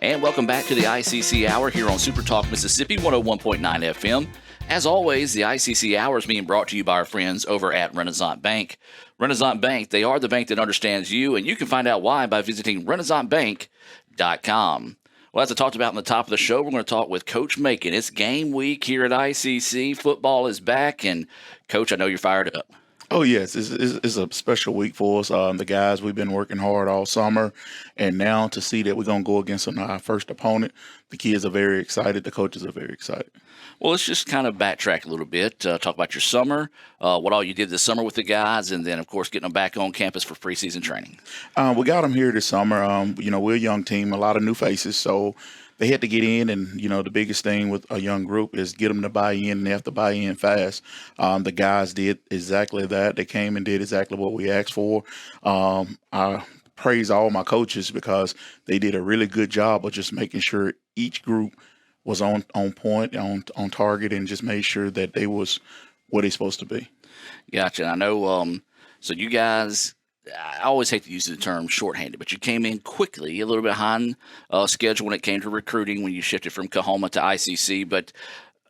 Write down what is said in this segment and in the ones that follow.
And welcome back to the ICC Hour here on Super Talk Mississippi 101.9 FM. As always, the ICC Hour is being brought to you by our friends over at Renaissance Bank. Renaissance Bank, they are the bank that understands you, and you can find out why by visiting renaissancebank.com. Well, as I talked about in the top of the show, we're going to talk with Coach Macon. It's game week here at ICC. Football is back, and Coach, I know you're fired up. Oh, yes. It's a special week for us. The guys, we've been working hard all summer, and now to see that we're going to go against our first opponent, the kids are very excited. The coaches are very excited. Well, let's just kind of backtrack a little bit, talk about your summer, what all you did this summer with the guys, and then, of course, getting them back on campus for preseason training. We got them here this summer. We're a young team, a lot of new faces, so they had to get in, and, the biggest thing with a young group is get them to buy in, and they have to buy in fast. The guys did exactly that. They came and did exactly what we asked for. I praise all my coaches because they did a really good job of just making sure each group was on point, on target, and just made sure that they was what they're supposed to be. Gotcha. I know, so you guys, I always hate to use the term shorthanded, but you came in quickly, a little bit behind schedule when it came to recruiting when you shifted from Kahoma to ICC, but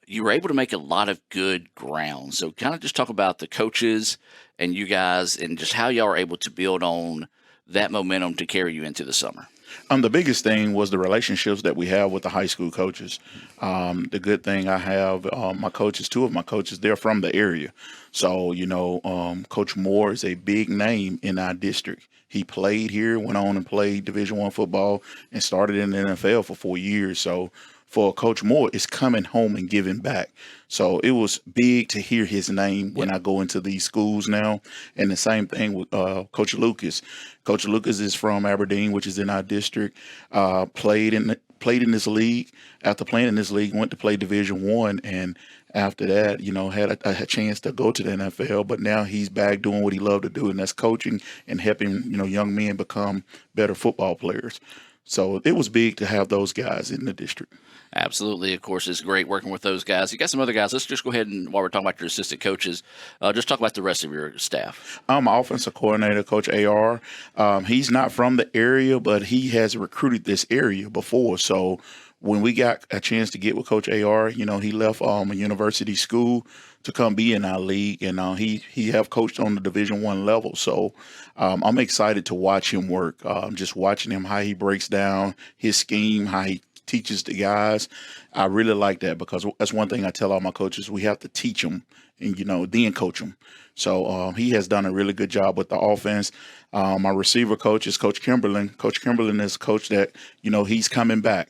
you were able to make a lot of good ground. So kind of just talk about the coaches and you guys and just how y'all are able to build on that momentum to carry you into the summer. The biggest thing was the relationships that we have with the high school coaches. The good thing I have, my coaches, two of my coaches, they're from the area. So, Coach Moore is a big name in our district. He played here, went on and played Division I football, and started in the NFL for 4 years. So for Coach Moore, it's coming home and giving back. So it was big to hear his name when I go into these schools now. And the same thing with Coach Lucas. Coach Lucas is from Aberdeen, which is in our district. Played in this league. After playing in this league, went to play Division I, and after that, had a chance to go to the NFL. But now he's back doing what he loved to do, and that's coaching and helping young men become better football players. So it was big to have those guys in the district. Absolutely. Of course, it's great working with those guys. You got some other guys. Let's just go ahead and, while we're talking about your assistant coaches, just talk about the rest of your staff. My offensive coordinator, Coach AR. He's not from the area, but he has recruited this area before. So when we got a chance to get with Coach AR, he left a university school to come be in our league, and he have coached on the Division I level. So I'm excited to watch him work. Just watching him, how he breaks down his scheme, how he teaches the guys. I really like that because that's one thing I tell all my coaches. We have to teach them and, then coach them. So he has done a really good job with the offense. My receiver coach is Coach Kimberlin. Coach Kimberlin is a coach that, he's coming back.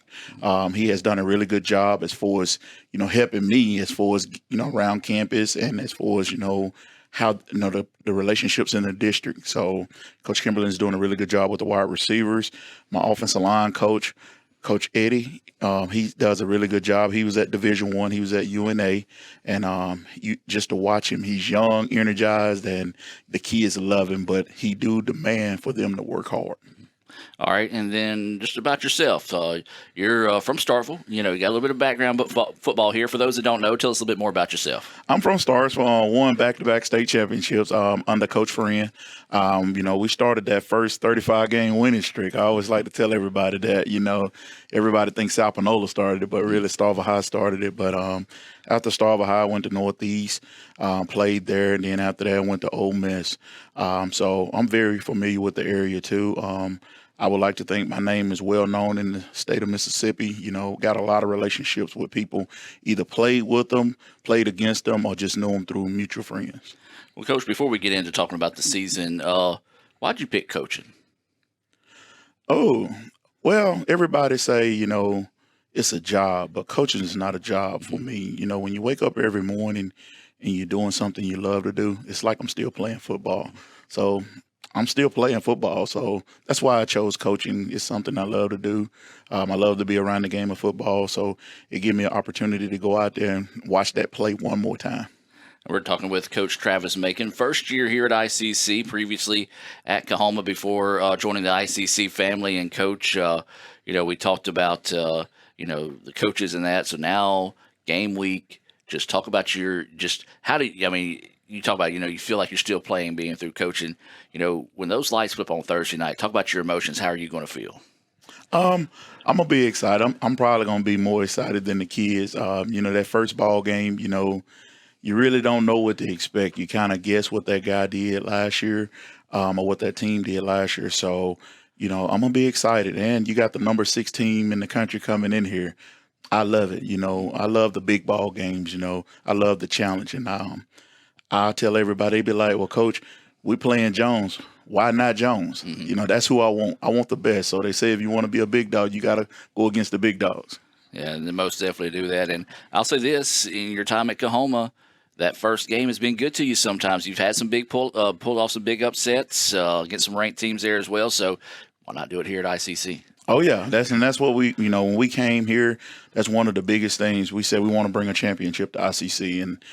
He has done a really good job as far as, helping me as far as, around campus and as far as, how, the relationships in the district. So Coach Kimberlin is doing a really good job with the wide receivers. My offensive line coach, Coach Eddie, he does a really good job. He was at Division I. He was at UNA. And just to watch him, he's young, energized, and the kids love him. But he do demand for them to work hard. All right, and then just about yourself. You're from Starkville. You got a little bit of background football here. For those that don't know, tell us a little bit more about yourself. I'm from Starkville. Won back-to-back state championships under Coach Friend. We started that first 35-game winning streak. I always like to tell everybody that, everybody thinks South Panola started it, but really Starkville High started it. But after Starkville High, I went to Northeast, played there, and then after that, I went to Ole Miss. So I'm very familiar with the area, too. I would like to think my name is well known in the state of Mississippi. Got a lot of relationships with people, either played with them, played against them, or just know them through mutual friends. Well, Coach, before we get into talking about the season, why'd you pick coaching? Oh, well, everybody say, it's a job, but coaching is not a job for me. When you wake up every morning and you're doing something you love to do, it's like I'm still playing football. So I'm still playing football, so that's why I chose coaching. It's something I love to do. I love to be around the game of football, so it gives me an opportunity to go out there and watch that play one more time. We're talking with Coach Travis Macon, first year here at ICC, previously at Kahoma before joining the ICC family. And Coach, we talked about, the coaches and that. So now game week, just talk about you talk about, you feel like you're still playing, being through coaching. When those lights flip on Thursday night, talk about your emotions. How are you going to feel? I'm gonna be excited. I'm probably gonna be more excited than the kids. That first ball game, you really don't know what to expect. You kind of guess what that guy did last year, or what that team did last year. So, I'm gonna be excited. And you got the number 6 team in the country coming in here. I love it. I love the big ball games. I love the challenge. And I tell everybody, they be like, "Well, coach, we playing Jones. Why not Jones? That's who I want. I want the best." So they say if you want to be a big dog, you got to go against the big dogs. Yeah, and they most definitely do that. And I'll say this: in your time at Kahoma, that first game has been good to you. Sometimes you've had some big pulled off some big upsets against some ranked teams there as well. So why not do it here at ICC? Oh yeah, that's what we when we came here, that's one of the biggest things. We said we want to bring a championship to ICC, and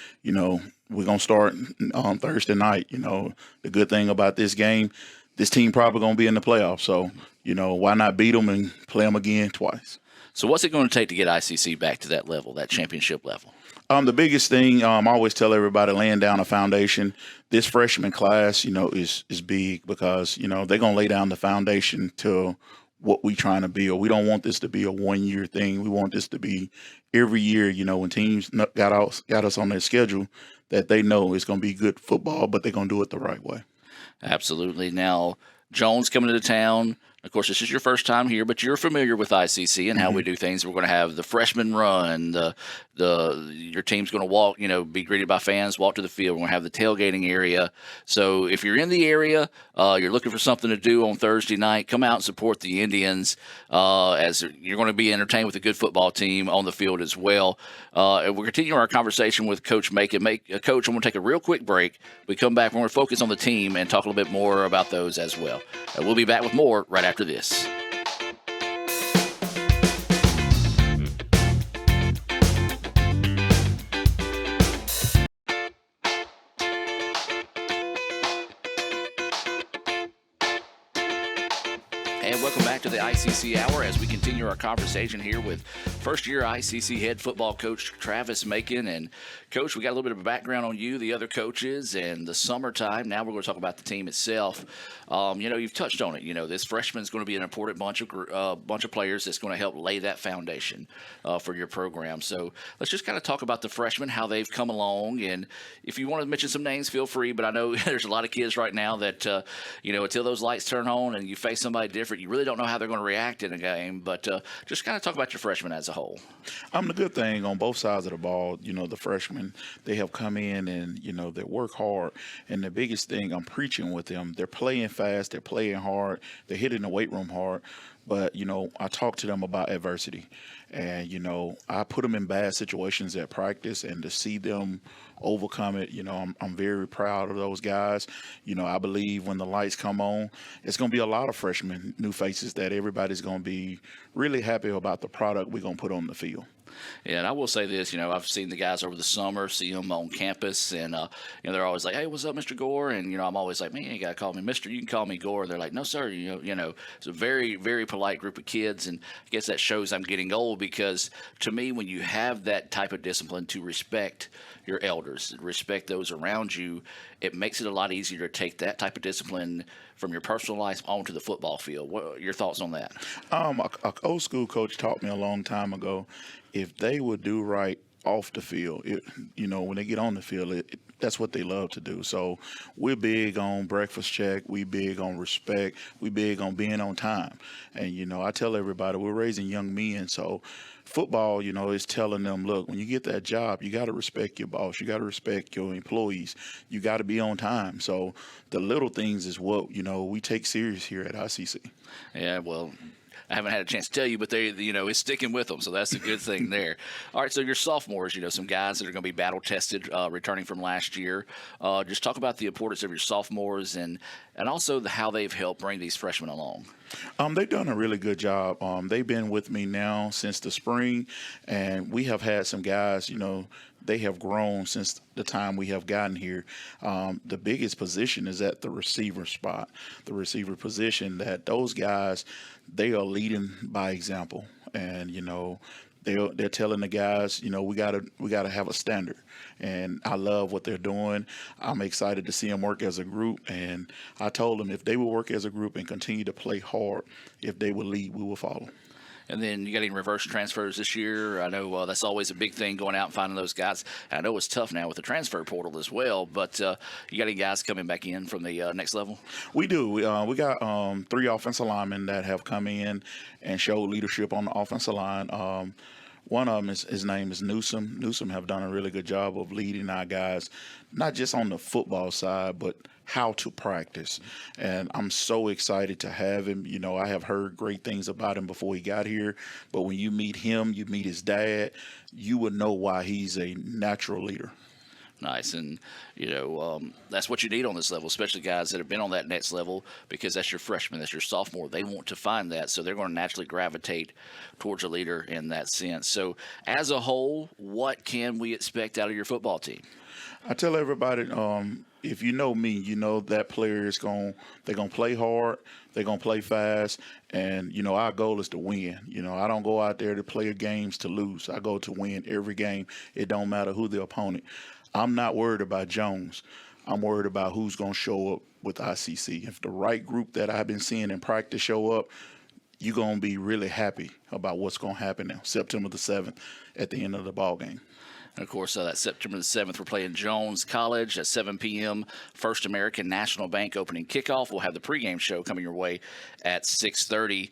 we're gonna start on Thursday night. The good thing about this game, this team probably gonna be in the playoffs, so why not beat them and play them again twice? So what's it going to take to get ICC back to that level, that championship level? The biggest thing, I always tell everybody, laying down a foundation. This freshman class, is big because they're gonna lay down the foundation to what we trying to build. We don't want this to be a 1-year thing. We want this to be every year. When teams got us on their schedule, that they know it's going to be good football, but they're going to do it the right way. Absolutely. Now, Jones coming to town. Of course, this is your first time here, but you're familiar with ICC and how we do things. We're going to have the freshman run. Your team's going to walk, be greeted by fans, walk to the field. We're going to have the tailgating area. So if you're in the area, you're looking for something to do on Thursday night, come out and support the Indians as you're going to be entertained with a good football team on the field as well. And we're continuing our conversation with Coach Macon. Coach, I'm going to take a real quick break. We come back, we're going to focus on the team and talk a little bit more about those as well. We'll be back with more right after this. And welcome back to the ICC Hour as we continue our conversation here with first-year ICC head football coach Travis Macon. And, Coach, we got a little bit of a background on you, the other coaches, and the summertime. Now we're going to talk about the team itself. You've touched on it. This freshman is going to be an important bunch of players that's going to help lay that foundation for your program. So let's just kind of talk about the freshmen, how they've come along. And if you want to mention some names, feel free. But I know there's a lot of kids right now that, until those lights turn on and you face somebody different, you really don't know how they're going to react in a game. But just kind of talk about your freshmen as a whole. The good thing on both sides of the ball, the freshmen, they have come in and, they work hard. And the biggest thing I'm preaching with them, they're playing fast, they're playing hard, they're hitting the weight room hard. But, I talk to them about adversity. And, I put them in bad situations at practice, and to see them overcome it, I'm very proud of those guys. I believe when the lights come on, it's going to be a lot of freshmen, new faces, that everybody's going to be really happy about the product we're going to put on the field. Yeah, and I will say this, I've seen the guys over the summer, see them on campus, and, they're always like, "Hey, what's up, Mr. Gore?" And, I'm always like, "Man, you got to call me Mr. You can call me Gore." They're like, "No, sir." It's a very, very polite group of kids, and I guess that shows I'm getting old because, to me, when you have that type of discipline to respect your elders, respect those around you, it makes it a lot easier to take that type of discipline from your personal life onto the football field. What are your thoughts on that? A old school coach taught me a long time ago, if they would do right off the field, when they get on the field, that's what they love to do. So we're big on breakfast check. We big on respect. We big on being on time. And, I tell everybody we're raising young men. So football, is telling them, look, when you get that job, you got to respect your boss. You got to respect your employees. You got to be on time. So the little things is what, we take serious here at ICC. Yeah, well, I haven't had a chance to tell you, but they, it's sticking with them, so that's a good thing there. All right, so your sophomores, some guys that are going to be battle tested, returning from last year. Just talk about the importance of your sophomores and also how they've helped bring these freshmen along. They've done a really good job. They've been with me now since the spring, and we have had some guys, they have grown since the time we have gotten here. The biggest position is at the receiver spot, the receiver position, that those guys, they are leading by example. And, they're telling the guys, we gotta have a standard, and I love what they're doing. I'm excited to see them work as a group, and I told them if they will work as a group and continue to play hard, if they will lead, we will follow. And then you got any reverse transfers this year? I know that's always a big thing, going out and finding those guys. I know it's tough now with the transfer portal as well, but you got any guys coming back in from the next level? We do. We got 3 offensive linemen that have come in and showed leadership on the offensive line. One of them, his name is Newsom. Newsom have done a really good job of leading our guys, not just on the football side, but how to practice. And I'm so excited to have him. I have heard great things about him before he got here, but when you meet him, you meet his dad, you would know why he's a natural leader. Nice. And, that's what you need on this level, especially guys that have been on that next level, because that's your freshman, that's your sophomore. They want to find that, so they're going to naturally gravitate towards a leader in that sense. So as a whole, what can we expect out of your football team? I tell everybody, if you know me, you know that player they're going to play hard, they're going to play fast, and, our goal is to win. I don't go out there to play games to lose. I go to win every game. It don't matter who the opponent. I'm not worried about Jones. I'm worried about who's going to show up with ICC. If the right group that I've been seeing in practice show up, you're going to be really happy about what's going to happen now, September the 7th, at the end of the ball game. And, of course, that September the 7th, we're playing Jones College at 7 p.m., First American National Bank opening kickoff. We'll have the pregame show coming your way at 6:30.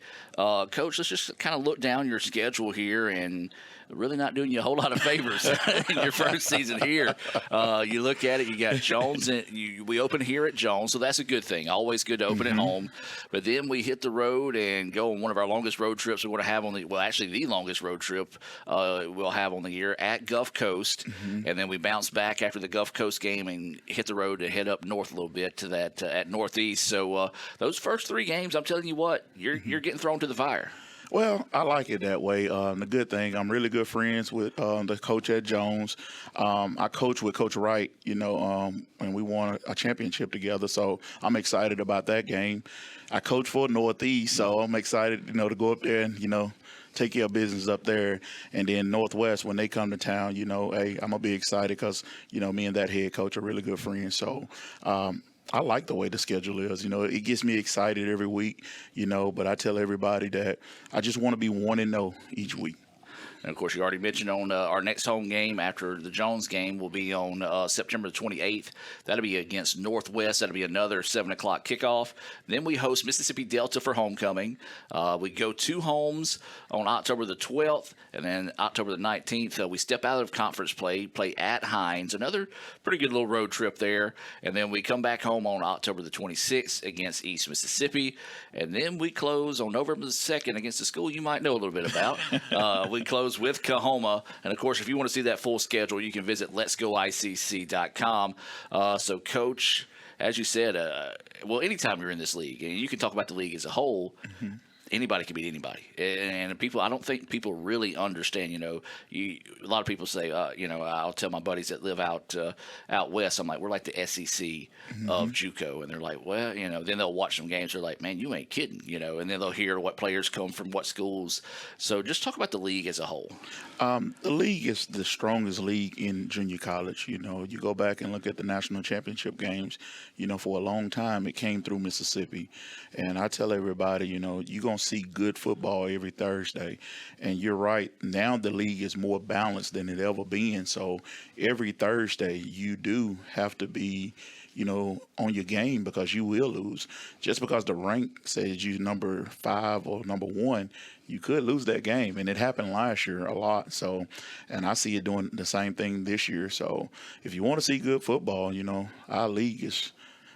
Coach, let's just kind of look down your schedule here, and really not doing you a whole lot of favors in your first season here. You look at it, you got Jones, and we open here at Jones, so that's a good thing. Always good to open at home. But then we hit the road and go on one of our longest road trips we're going to have actually the longest road trip we'll have on the year at Gulf Coast. And then we bounce back after the Gulf Coast game and hit the road and head up north a little bit to that at Northeast. So those first 3 games, I'm telling you what, you're getting thrown to the fire. Well, I like it that way. The good thing, I'm really good friends with the coach at Jones. I coach with Coach Wright, and we won a championship together. So I'm excited about that game. I coach for Northeast, so I'm excited, to go up there and, take care of business up there. And then Northwest, when they come to town, hey, I'm going to be excited because, me and that head coach are really good friends. So, I like the way the schedule is. It gets me excited every week, but I tell everybody that I just want to be 1-0 each week. And, of course, you already mentioned on our next home game after the Jones game will be on September the 28th. That'll be against Northwest. That'll be another 7 o'clock kickoff. Then we host Mississippi Delta for homecoming. We go 2 homes on October the 12th, and then October the 19th, we step out of conference play at Hines. Another pretty good little road trip there. And then we come back home on October the 26th against East Mississippi. And then we close on November the 2nd against a school you might know a little bit about. We close with Kahoma. And, of course, if you want to see that full schedule, you can visit letsgoicc.com. So, Coach, as you said, anytime you're in this league, and you can talk about the league as a whole, anybody can beat anybody. And I don't think people really understand, a lot of people say, I'll tell my buddies that live out west, I'm like, we're like the SEC of JUCO. And they're like, well, then they'll watch some games. They're like, man, you ain't kidding, and then they'll hear what players come from what schools. So just talk about the league as a whole. The league is the strongest league in junior college. You go back and look at the national championship games, for a long time it came through Mississippi. And I tell everybody, you're going to see good football every Thursday. And you're right, now the league is more balanced than it ever been. So every Thursday you do have to be on your game, because you will lose. Just because the rank says you number 5 or number 1, you could lose that game. And it happened last year a lot. So, and I see it doing the same thing this year. So if you want to see good football, our league is,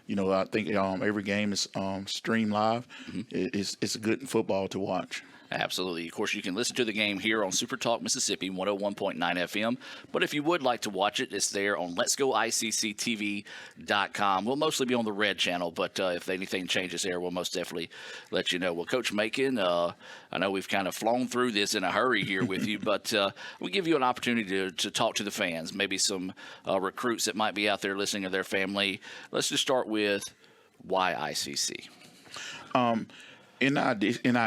I think every game is streamed live. It's good football to watch. Absolutely. Of course, you can listen to the game here on Super Talk Mississippi 101.9 FM. But if you would like to watch it, it's there on letsgoicctv.com. We'll mostly be on the red channel, but if anything changes there, we'll most definitely let you know. Well, Coach Macon, I know we've kind of flown through this in a hurry here with you, but we'll give you an opportunity to talk to the fans, maybe some recruits that might be out there listening to their family. Let's just start with why ICC? In our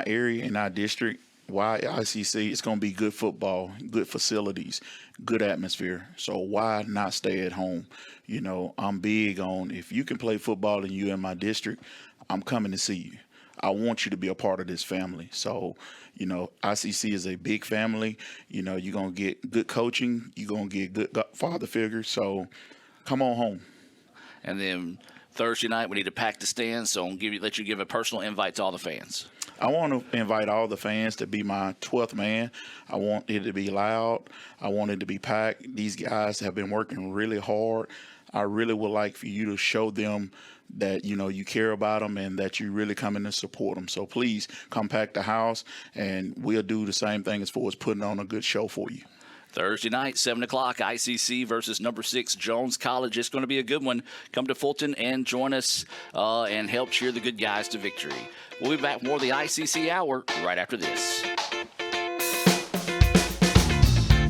area, in our district, Why ICC? It's going to be good football, good facilities, good atmosphere. So why not stay at home? I'm big on, if you can play football and you in my district, I'm coming to see you. I want you to be a part of this family. So, ICC is a big family. You're going to get good coaching. You're going to get good father figures. So come on home. And then Thursday night, we need to pack the stands. So I'll let you give a personal invite to all the fans. I want to invite all the fans to be my 12th man. I want it to be loud. I want it to be packed. These guys have been working really hard. I really would like for you to show them that, you care about them and that you really come in and support them. So please come pack the house, and we'll do the same thing as far as putting on a good show for you. Thursday night, 7 o'clock, ICC versus number 6 Jones College. It's going to be a good one. Come to Fulton and join us and help cheer the good guys to victory. We'll be back with more of the ICC Hour right after this.